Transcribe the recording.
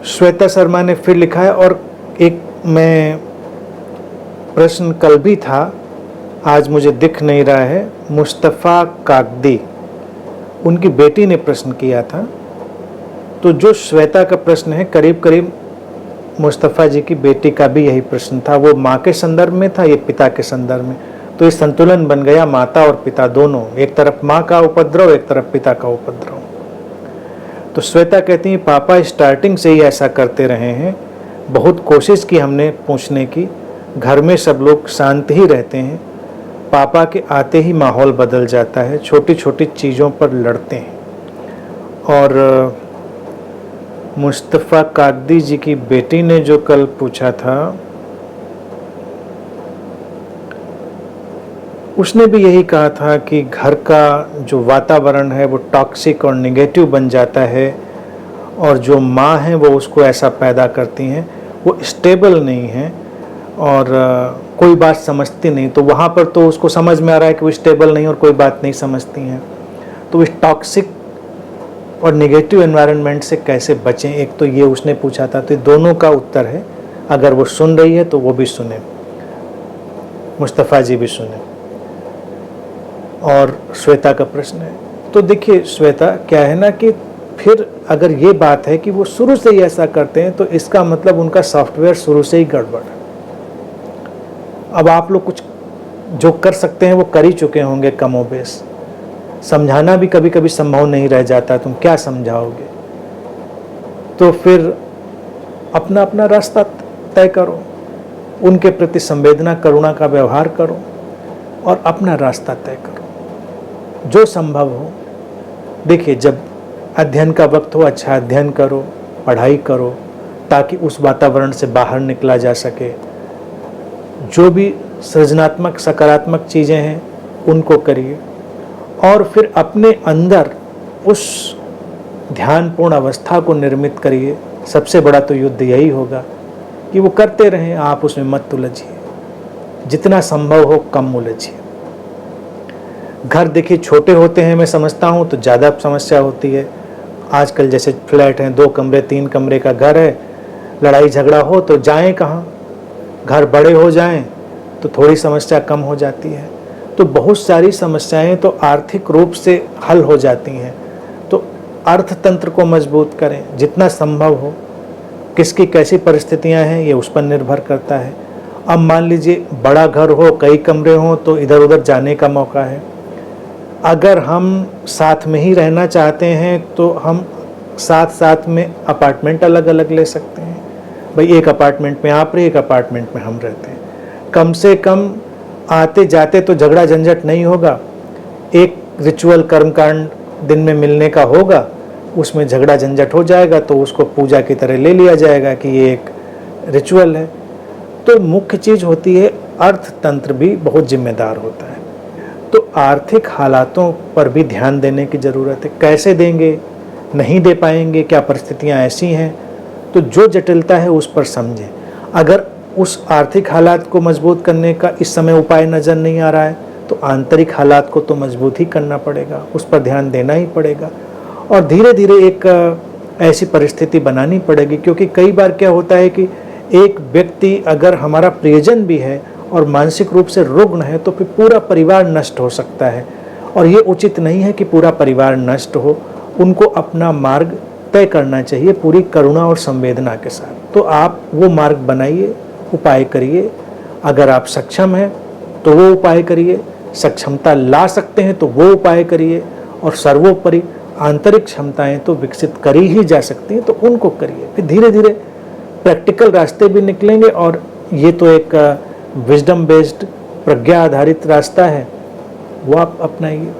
श्वेता शर्मा ने फिर लिखा है, और एक मैं प्रश्न कल भी था, आज मुझे दिख नहीं रहा है। मुस्तफ़ा कागदी, उनकी बेटी ने प्रश्न किया था। तो जो श्वेता का प्रश्न है, करीब करीब मुस्तफ़ा जी की बेटी का भी यही प्रश्न था। वो माँ के संदर्भ में था, ये पिता के संदर्भ में। तो ये संतुलन बन गया, माता और पिता दोनों, एक तरफ माँ का उपद्रव, एक तरफ पिता का उपद्रव। तो श्वेता कहती हैं, पापा स्टार्टिंग से ही ऐसा करते रहे हैं, बहुत कोशिश की हमने पूछने की, घर में सब लोग शांत ही रहते हैं, पापा के आते ही माहौल बदल जाता है, छोटी छोटी चीज़ों पर लड़ते हैं। और मुस्तफ़ा कागदी जी की बेटी ने जो कल पूछा था, उसने भी यही कहा था कि घर का जो वातावरण है वो टॉक्सिक और नेगेटिव बन जाता है, और जो माँ हैं वो उसको ऐसा पैदा करती हैं, वो स्टेबल नहीं है और कोई बात समझती नहीं। तो वहाँ पर तो उसको समझ में आ रहा है कि वो स्टेबल नहीं और कोई बात नहीं समझती हैं। तो इस टॉक्सिक और नेगेटिव एनवायरनमेंट से कैसे बचें, एक तो ये उसने पूछा था। तो दोनों का उत्तर है, अगर वो सुन रही है तो वो भी सुने, मुस्तफ़ा जी भी सुने। और श्वेता का प्रश्न है, तो देखिए श्वेता, क्या है ना कि फिर अगर ये बात है कि वो शुरू से ही ऐसा करते हैं, तो इसका मतलब उनका सॉफ्टवेयर शुरू से ही गड़बड़ है। अब आप लोग कुछ जो कर सकते हैं वो कर ही चुके होंगे कमोबेश। समझाना भी कभी कभी संभव नहीं रह जाता, तुम क्या समझाओगे। तो फिर अपना अपना रास्ता तय करो, उनके प्रति संवेदना करुणा का व्यवहार करो और अपना रास्ता तय करो जो संभव हो। देखिए, जब अध्ययन का वक्त हो, अच्छा अध्ययन करो, पढ़ाई करो, ताकि उस वातावरण से बाहर निकला जा सके। जो भी सृजनात्मक सकारात्मक चीज़ें हैं उनको करिए, और फिर अपने अंदर उस ध्यानपूर्ण अवस्था को निर्मित करिए। सबसे बड़ा तो युद्ध यही होगा कि वो करते रहें, आप उसमें मत उलझिए, जितना संभव हो कम उलझिए। घर देखिए छोटे होते हैं, मैं समझता हूँ, तो ज़्यादा समस्या होती है। आजकल जैसे फ्लैट हैं, 2 कमरे 3 कमरे का घर है, लड़ाई झगड़ा हो तो जाएं कहाँ। घर बड़े हो जाएं तो थोड़ी समस्या कम हो जाती है। तो बहुत सारी समस्याएं तो आर्थिक रूप से हल हो जाती हैं। तो अर्थतंत्र को मजबूत करें जितना संभव हो। किसकी कैसी परिस्थितियां हैं ये उस पर निर्भर करता है। अब मान लीजिए बड़ा घर हो, कई कमरे हों, तो इधर उधर जाने का मौका है। अगर हम साथ में ही रहना चाहते हैं तो हम साथ साथ में अपार्टमेंट अलग अलग ले सकते हैं। भाई, एक अपार्टमेंट में आप रहे, एक अपार्टमेंट में हम रहते हैं। कम से कम आते जाते तो झगड़ा झंझट नहीं होगा। एक रिचुअल कर्मकांड दिन में मिलने का होगा, उसमें झगड़ा झंझट हो जाएगा तो उसको पूजा की तरह ले लिया जाएगा कि ये एक रिचुअल है। तो मुख्य चीज़ होती है, अर्थतंत्र भी बहुत जिम्मेदार होता है। तो आर्थिक हालातों पर भी ध्यान देने की ज़रूरत है। कैसे देंगे, नहीं दे पाएंगे, क्या परिस्थितियां ऐसी हैं। तो जो जटिलता है उस पर समझें। अगर उस आर्थिक हालात को मजबूत करने का इस समय उपाय नज़र नहीं आ रहा है तो आंतरिक हालात को तो मजबूत ही करना पड़ेगा, उस पर ध्यान देना ही पड़ेगा। और धीरे धीरे एक ऐसी परिस्थिति बनानी पड़ेगी, क्योंकि कई बार क्या होता है कि एक व्यक्ति अगर हमारा प्रियजन भी है और मानसिक रूप से रुग्ण है तो फिर पूरा परिवार नष्ट हो सकता है, और ये उचित नहीं है कि पूरा परिवार नष्ट हो। उनको अपना मार्ग तय करना चाहिए पूरी करुणा और संवेदना के साथ। तो आप वो मार्ग बनाइए, उपाय करिए। अगर आप सक्षम हैं तो वो उपाय करिए, सक्षमता ला सकते हैं तो वो उपाय करिए, और सर्वोपरि आंतरिक क्षमताएं तो विकसित करी ही जा सकती हैं तो उनको करिए। फिर धीरे धीरे प्रैक्टिकल रास्ते भी निकलेंगे, और ये तो एक विजडम बेस्ड प्रज्ञा आधारित रास्ता है, वो आप अपनाइए।